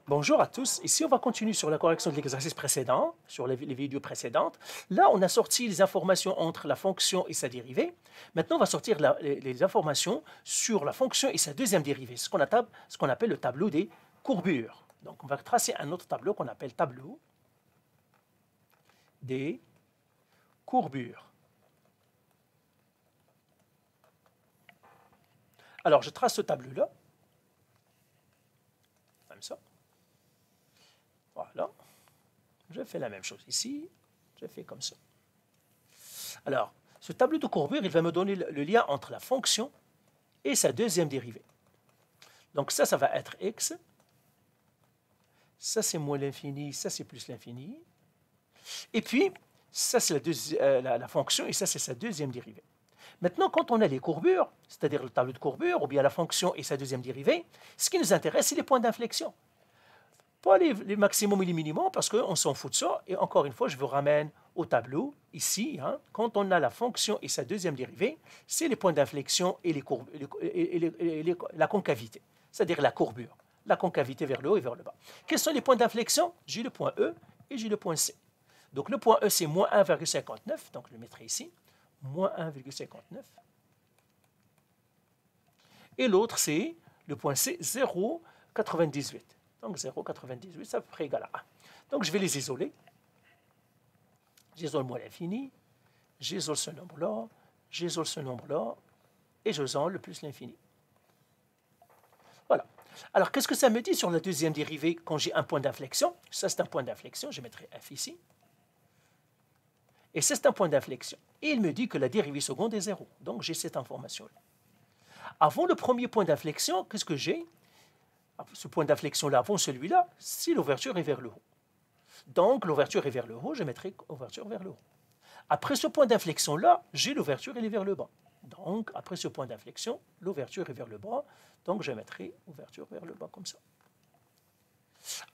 Bonjour à tous. Ici, on va continuer sur la correction de l'exercice précédent, sur les vidéos précédentes. Là, on a sorti les informations entre la fonction et sa dérivée. Maintenant, on va sortir les informations sur la fonction et sa deuxième dérivée, ce qu'on appelle le tableau des courbures. Donc, on va tracer un autre tableau qu'on appelle tableau des courbures. Alors, je trace ce tableau-là, comme ça. Voilà. Je fais la même chose ici. Je fais comme ça. Alors, ce tableau de courbure, il va me donner le lien entre la fonction et sa deuxième dérivée. Donc ça va être x. Ça, c'est moins l'infini. Ça, c'est plus l'infini. Et puis, ça, c'est la fonction et ça, c'est sa deuxième dérivée. Maintenant, quand on a les courbures, c'est-à-dire le tableau de courbure ou bien la fonction et sa deuxième dérivée, ce qui nous intéresse, c'est les points d'inflexion. Pas les maximums et les minimums, parce qu'on s'en fout de ça. Et encore une fois, je vous ramène au tableau, ici. Quand on a la fonction et sa deuxième dérivée, c'est les points d'inflexion et la concavité, c'est-à-dire la courbure, la concavité vers le haut et vers le bas. Quels sont les points d'inflexion? J'ai le point E et j'ai le point C. Donc le point E, c'est moins 1,59, donc je le mettrai ici, moins 1,59. Et l'autre, c'est le point C, 0,98. Donc 0,98, c'est à peu près égal à 1. Donc je vais les isoler. J'isole moins l'infini, j'isole ce nombre-là, j'isole ce nombre-là, et j'isole le plus l'infini. Voilà. Alors qu'est-ce que ça me dit sur la deuxième dérivée quand j'ai un point d'inflexion? Ça, c'est un point d'inflexion, je mettrai F ici. Et ça, c'est un point d'inflexion. Et il me dit que la dérivée seconde est 0. Donc j'ai cette information-là. Avant le premier point d'inflexion, qu'est-ce que j'ai? Ce point d'inflexion-là, avant celui-là, si l'ouverture est vers le haut. Donc, l'ouverture est vers le haut, je mettrai ouverture vers le haut. Après ce point d'inflexion-là, j'ai l'ouverture, elle est vers le bas. Donc, après ce point d'inflexion, l'ouverture est vers le bas, donc je mettrai ouverture vers le bas, comme ça.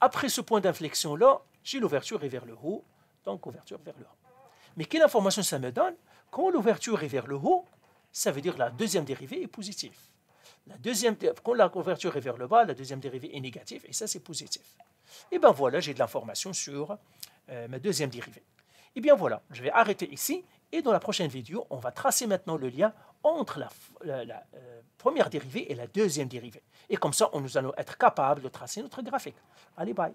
Après ce point d'inflexion-là, j'ai l'ouverture est vers le haut, donc ouverture vers le haut. Mais quelle information ça me donne? Quand l'ouverture est vers le haut, ça veut dire que la deuxième dérivée est positive. Quand la couverture est vers le bas, la deuxième dérivée est négative, et ça, c'est positif. Et bien voilà, j'ai de l'information sur ma deuxième dérivée. Et bien voilà, je vais arrêter ici, et dans la prochaine vidéo, on va tracer maintenant le lien entre la première dérivée et la deuxième dérivée. Et comme ça, nous allons être capables de tracer notre graphique. Allez, bye!